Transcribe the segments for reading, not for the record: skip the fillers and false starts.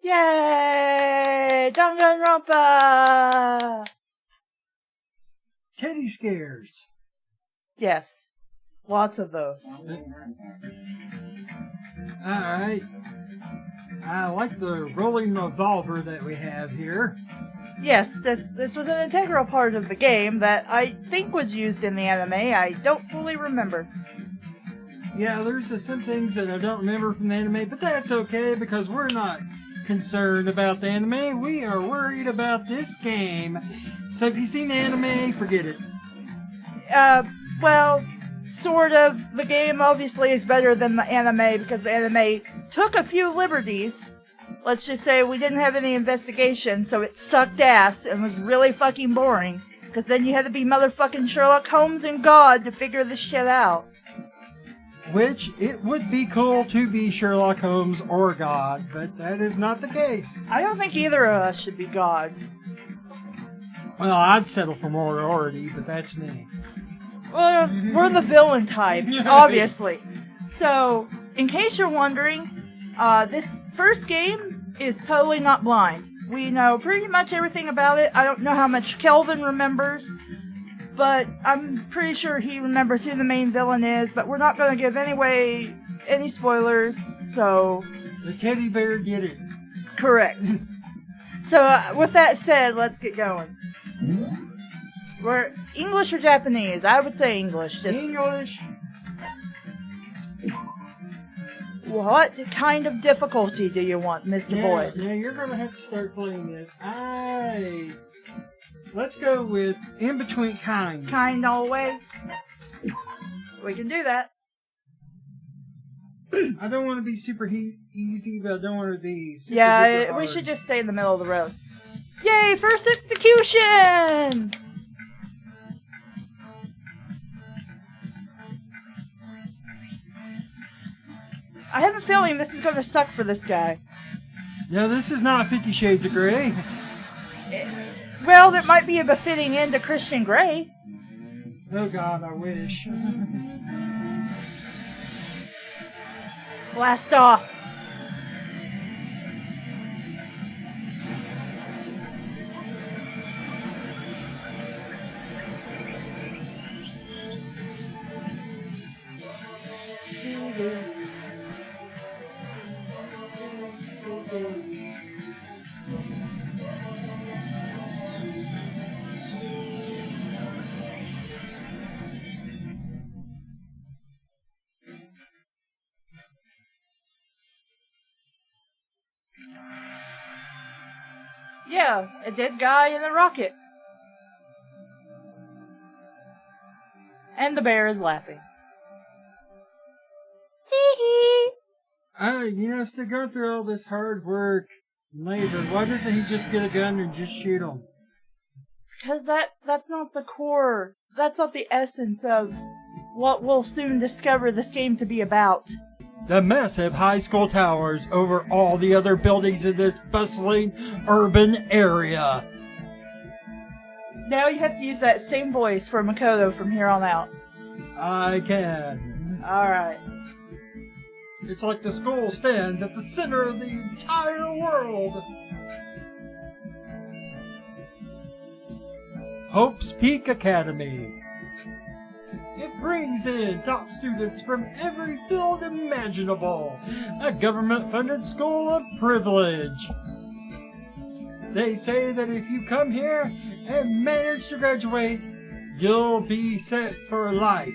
Yay! Danganronpa! Teddy scares. Yes. Lots of those. Alright. I like the rolling revolver that we have here. Yes, this was an integral part of the game that I think was used in the anime. I don't fully remember. Yeah, there's some things that I don't remember from the anime, but that's okay because we're not concerned about the anime. We are worried about this game. So if you've seen the anime, forget it. Well, sort of. The game obviously is better than the anime because the anime took a few liberties. Let's just say we didn't have any investigation, so it sucked ass and was really fucking boring. Because then you had to be motherfucking Sherlock Holmes and God to figure this shit out. Which, it would be cool to be Sherlock Holmes or God, but that is not the case. I don't think either of us should be God. Well, I'd settle for Moriarty, but that's me. Well, we're the villain type, obviously. So, in case you're wondering, this first game is totally not blind. We know pretty much everything about it. I don't know how much Kelvin remembers, but I'm pretty sure he remembers who the main villain is, but we're not going to give any spoilers, so... The teddy bear did it. Correct. So, with that said, let's get going. We're English or Japanese? I would say English. Just English. What kind of difficulty do you want, Mr. Boyd? Yeah, you're going to have to start playing this. Let's go with in between kind. Kind all the way? We can do that. I don't want to be super easy, but I don't want to be super Yeah, we should just stay in the middle of the road. Yay, first execution! I have a feeling this is going to suck for this guy. No, this is not 50 Shades of Grey. Well, that might be a befitting end to Christian Grey. Oh God, I wish. Blast off. Yeah, a dead guy in a rocket. And the bear is laughing. Hee hee. Instead of going through all this hard work and labor, why doesn't he just get a gun and just shoot him? Because that's not the core. That's not the essence of what we'll soon discover this game to be about. The massive high school towers over all the other buildings in this bustling urban area. Now you have to use that same voice for Makoto from here on out. I can. Alright. It's like the school stands at the center of the entire world. Hope's Peak Academy. It brings in top students from every field imaginable. A government-funded school of privilege. They say that if you come here and manage to graduate, you'll be set for life,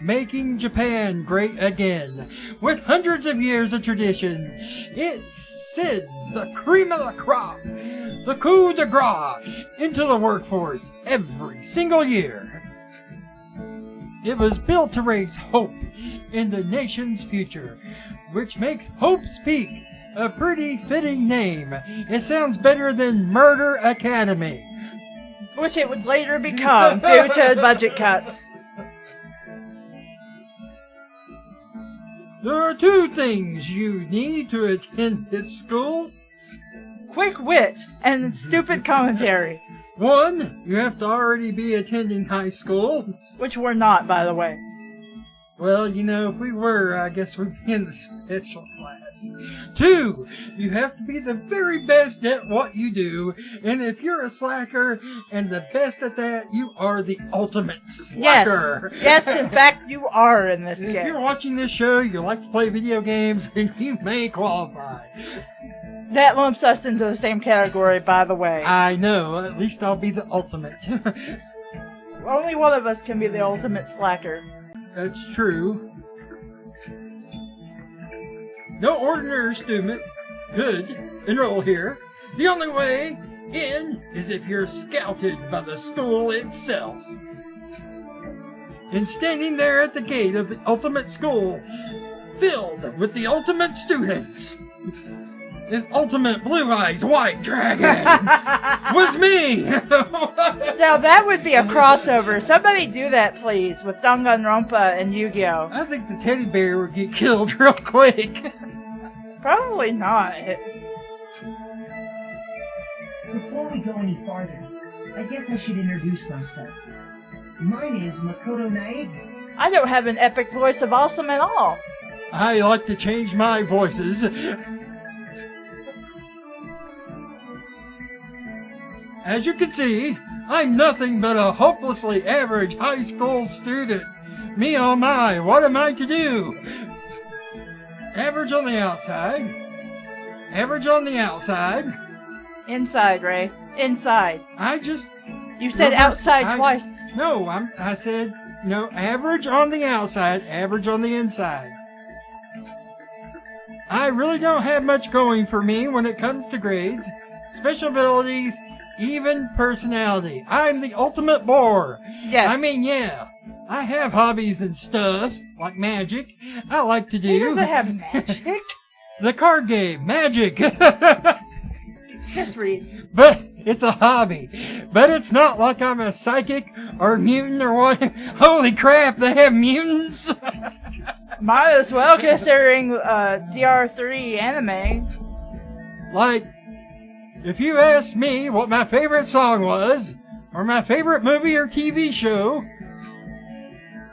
making Japan great again. With hundreds of years of tradition, it sends the cream of the crop, the coup de grace, into the workforce every single year. It was built to raise hope in the nation's future, which makes Hope's Peak a pretty fitting name. It sounds better than Murder Academy, Which it would later become due to budget cuts. There are two things you need to attend this school. Quick wit and stupid commentary. One, you have to already be attending high school. Which we're not, by the way. Well, you know, if we were, I guess we'd be in the special class. Two, you have to be the very best at what you do, and if you're a slacker and the best at that, you are the ultimate slacker. Yes, in fact, you are in this If game. you're watching this show, you like to play video games, then you may qualify. That lumps us into the same category, by the way. I know, at least I'll be the ultimate. Only one of us can be the ultimate slacker. That's true. No ordinary student could enroll here. The only way in is if you're scouted by the school itself. And standing there at the gate of the ultimate school, filled with the ultimate students, this ultimate blue eyes white dragon was me. Now that would be a crossover. Somebody do that, please, with Danganronpa and Yu-Gi-Oh. I think the teddy bear would get killed real quick. Probably not. Before we go any farther, I guess I should introduce myself. My name's Makoto Naegi. I don't have an epic voice of awesome at all. I like to change my voices. As you can see, I'm nothing but a hopelessly average high school student. Me oh my, what am I to do? Average on the outside. Average on the outside. Inside, Ray. Inside. You said No, outside twice. No, I said, no, average on the outside, average on the inside. I really don't have much going for me when it comes to grades, special abilities, even personality. I'm the ultimate bore. Yes. I mean, yeah, I have hobbies and stuff, like magic. I like to do. He doesn't have magic. The card game, Magic. Just read. But it's a hobby. But it's not like I'm a psychic or a mutant or what. Holy crap, they have mutants. Might as well, considering DR3 anime. Like, if you asked me what my favorite song was, or my favorite movie or TV show,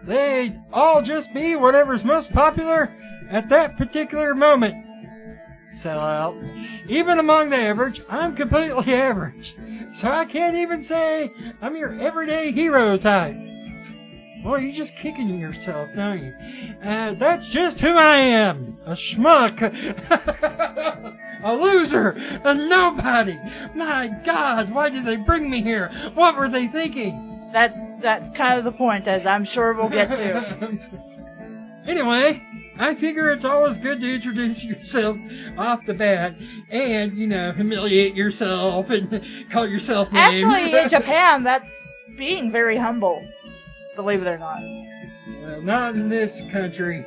they'd all just be whatever's most popular at that particular moment. Sell out. Even among the average, I'm completely average. So I can't even say I'm your everyday hero type. Boy, you're just kicking yourself, don't you? That's just who I am. A schmuck. A loser. A nobody. My God, why did they bring me here? What were they thinking? That's kind of the point, as I'm sure we'll get to. Anyway, I figure it's always good to introduce yourself off the bat and, you know, humiliate yourself and call yourself names. Actually, in Japan, that's being very humble. Believe it or not. Well, not in this country.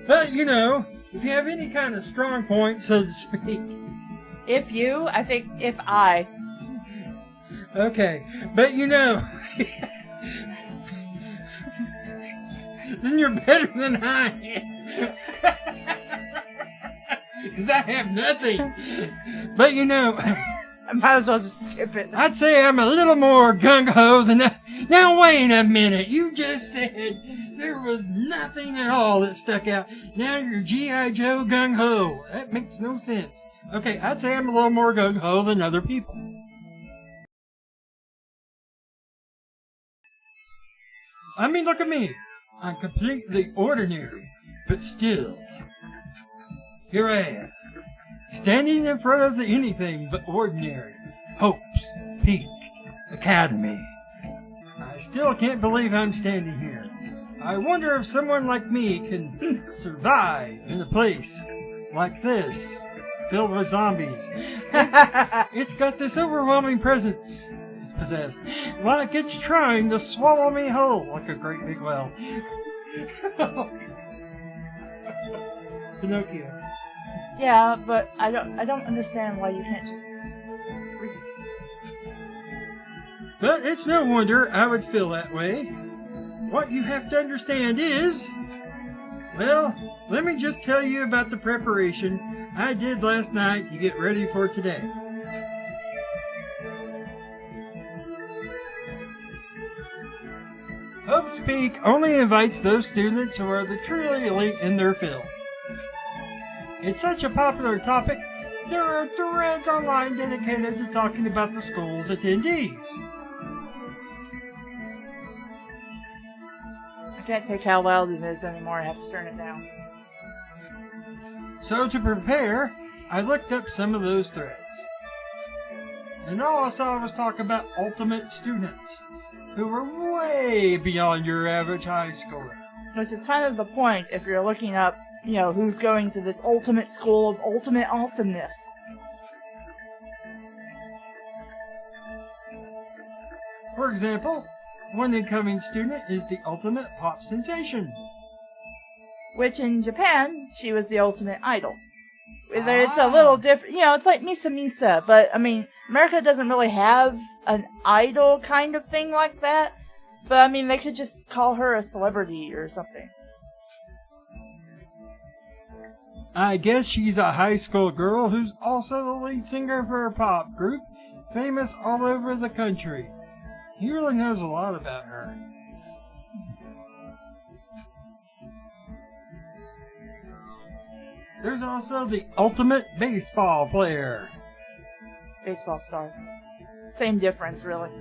But, you know, if you have any kind of strong point, so to speak. If you, I think if I. Okay, but you know, then you're better than I am. Because I have nothing. But you know, I might as well just skip it. I'd say I'm a little more gung-ho than that. Now wait a minute, you just said there was nothing at all that stuck out. Now you're G.I. Joe gung-ho. That makes no sense. Okay, I'd say I'm a little more gung-ho than other people. I mean, look at me. I'm completely ordinary, but still. Here I am, standing in front of the anything but ordinary Hope's Peak Academy. I still can't believe I'm standing here. I wonder if someone like me can survive in a place like this, filled with zombies. It's got this overwhelming presence. It's possessed, like it's trying to swallow me whole, like a great big well. Pinocchio. Yeah, but I don't understand why you can't just breathe. But it's no wonder I would feel that way. What you have to understand is, well, let me just tell you about the preparation I did last night to get ready for today. Hope's Peak only invites those students who are the truly elite in their field. It's such a popular topic, there are threads online dedicated to talking about the school's attendees. I can't take how loud it is anymore. I have to turn it down. So to prepare, I looked up some of those threads. And all I saw was talk about ultimate students, who were way beyond your average high schooler. Which is kind of the point if you're looking up, who's going to this ultimate school of ultimate awesomeness. For example, one incoming student is the ultimate pop sensation. Which in Japan, she was the ultimate idol. It's a little different, it's like Misa Misa, but I mean, America doesn't really have an idol kind of thing like that. But I mean, they could just call her a celebrity or something. I guess she's a high school girl who's also the lead singer for a pop group, famous all over the country. He really knows a lot about her. There's also the ultimate baseball player. Baseball star. Same difference, really.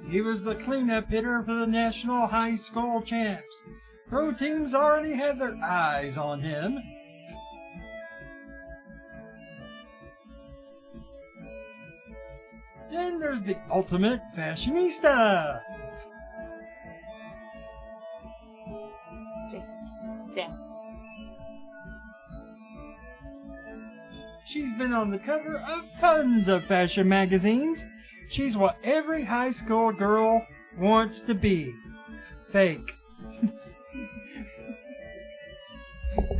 He was the cleanup hitter for the National High School Champs. Pro teams already had their eyes on him. Then there's the ultimate fashionista. Jeez. Yeah. She's been on the cover of tons of fashion magazines. She's what every high school girl wants to be. Fake.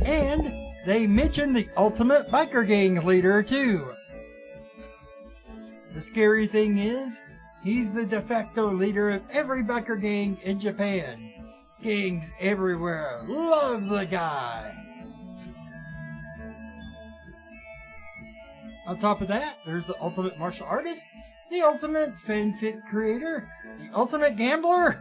And they mention the ultimate biker gang leader, too. The scary thing is, he's the de facto leader of every biker gang in Japan. Gangs everywhere love the guy. On top of that, there's the ultimate martial artist, the ultimate fanfic creator, the ultimate gambler,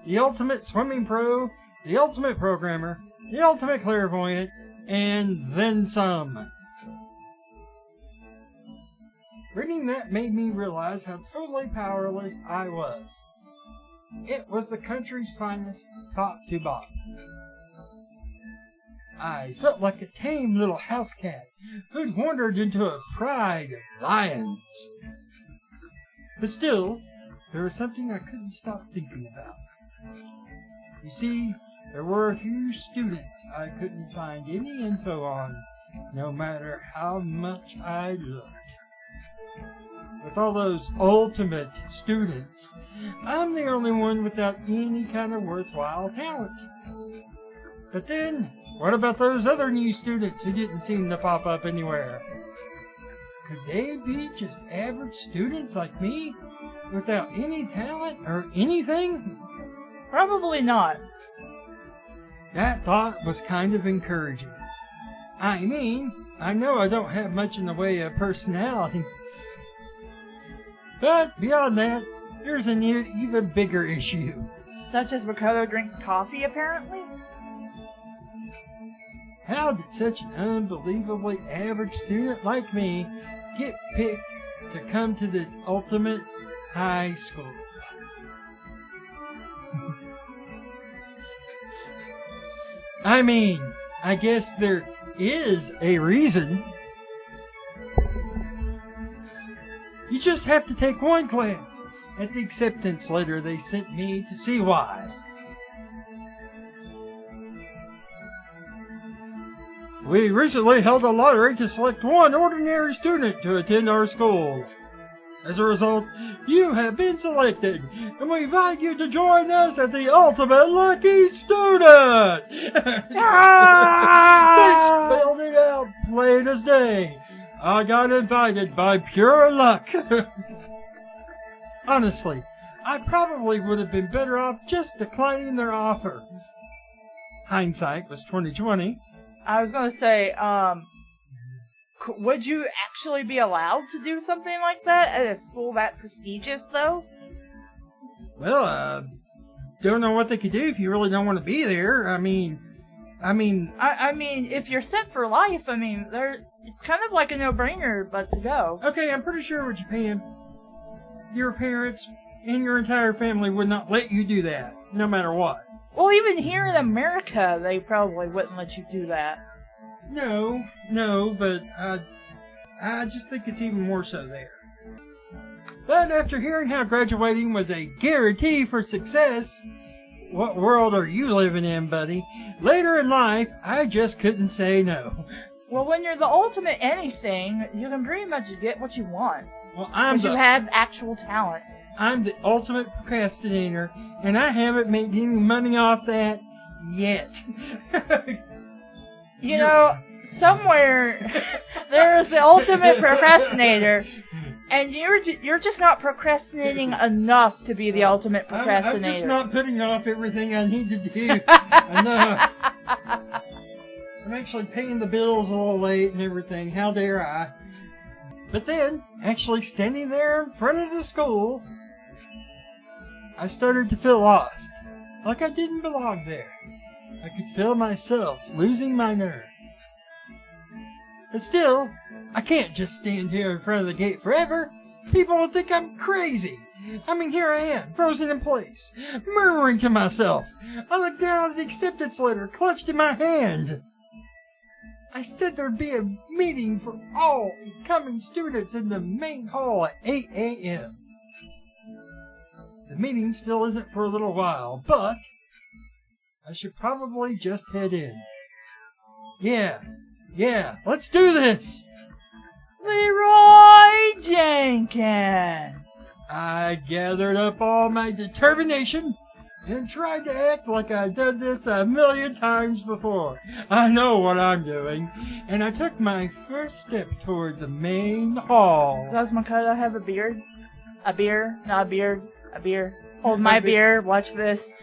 the ultimate swimming pro, the ultimate programmer, the ultimate clairvoyant, and then some. Reading that made me realize how totally powerless I was. It was the country's finest top to bottom. I felt like a tame little house cat who'd wandered into a pride of lions. But still, there was something I couldn't stop thinking about. You see, there were a few students I couldn't find any info on, no matter how much I looked. With all those ultimate students, I'm the only one without any kind of worthwhile talent. But then, what about those other new students who didn't seem to pop up anywhere? Could they be just average students like me, without any talent or anything? Probably not. That thought was kind of encouraging. I mean, I know I don't have much in the way of personality. But beyond that, there's an even bigger issue. Such as Makoto drinks coffee, apparently? How did such an unbelievably average student like me get picked to come to this ultimate high school? I mean, I guess there is a reason. You just have to take one class at the acceptance letter they sent me to see why. We recently held a lottery to select one ordinary student to attend our school. As a result, you have been selected, and we invite you to join us as the ultimate lucky student! They spelled it out plain as day. I got invited by pure luck. Honestly, I probably would have been better off just declining their offer. Hindsight was 20/20. I was gonna say, would you actually be allowed to do something like that at a school that prestigious, though? Well, don't know what they could do if you really don't want to be there. I mean, if you're set for life, it's kind of like a no-brainer, but to go. Okay, I'm pretty sure with Japan, your parents and your entire family would not let you do that, no matter what. Well, even here in America, they probably wouldn't let you do that. No, but I just think it's even more so there. But after hearing how graduating was a guarantee for success, what world are you living in, buddy? Later in life, I just couldn't say no. Well, when you're the ultimate anything, you can pretty much get what you want. Well, because you have actual talent. I'm the ultimate procrastinator, and I haven't made any money off that yet. You know, somewhere there's the ultimate procrastinator, and you're just not procrastinating enough to be the ultimate procrastinator. I'm just not putting off everything I need to do enough. I'm actually paying the bills a little late and everything. How dare I? But then, actually standing there in front of the school, I started to feel lost. Like I didn't belong there. I could feel myself losing my nerve. But still, I can't just stand here in front of the gate forever. People will think I'm crazy. I mean, here I am, frozen in place, murmuring to myself. I look down at the acceptance letter clutched in my hand. I said there'd be a meeting for all incoming students in the main hall at 8 a.m. The meeting still isn't for a little while, but I should probably just head in. Yeah, let's do this! Leroy Jenkins! I gathered up all my determination and tried to act like I'd done this a million times before. I know what I'm doing, and I took my first step toward the main hall. Does Makoto have a beard? A beer? Not a beard. A beer. Hold my beer. Watch this.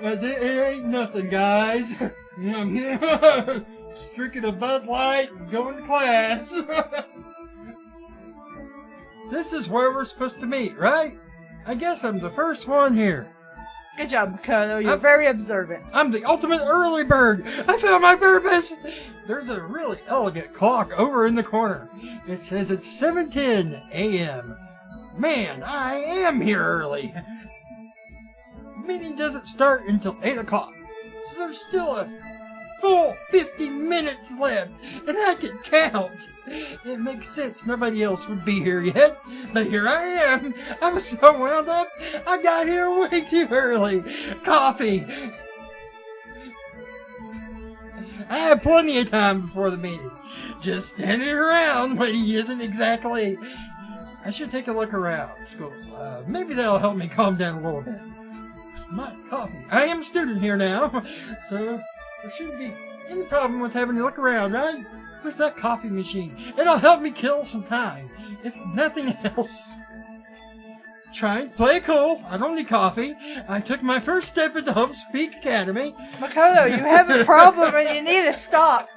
It ain't nothing, guys. I'm just drinking a Bud Light and going to class. This is where we're supposed to meet, right? I guess I'm the first one here. Good job, Makoto. You're very observant. I'm the ultimate early bird. I found my purpose. There's a really elegant clock over in the corner. It says it's 7:10 a.m. Man, I am here early. The meeting doesn't start until 8 o'clock, so there's still a full 50 minutes left, and I can count. It makes sense nobody else would be here yet, but here I am. I was so wound up, I got here way too early. Coffee. I have plenty of time before the meeting. Just standing around waiting isn't exactly... I should take a look around school. Maybe that'll help me calm down a little bit. My coffee. I am a student here now, so there shouldn't be any problem with having to look around, right? Where's that coffee machine? It'll help me kill some time, if nothing else. Try and play cool. I don't need coffee. I took my first step at the Hope Speak Academy. Makoto, you have a problem and you need to stop.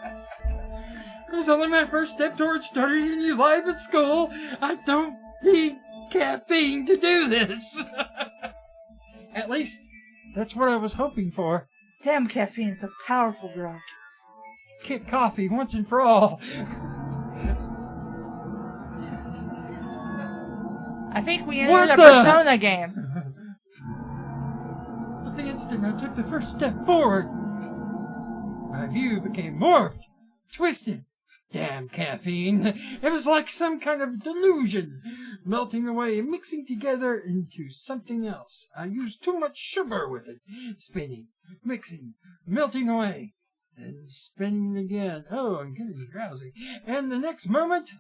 It was only my first step towards starting a new life at school. I don't need caffeine to do this. At least, That's what I was hoping for. Damn, caffeine's a powerful drug. Kick coffee once and for all. I think we What ended a the- Persona game. But the instant I took the first step forward, my view became warped, twisted. Damn caffeine. It was like some kind of delusion, melting away, mixing together into something else. I used too much sugar with it, spinning, mixing, melting away, then spinning again. Oh, I'm getting drowsy. And the next moment,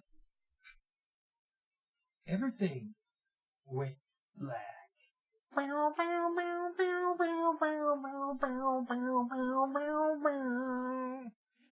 everything went black.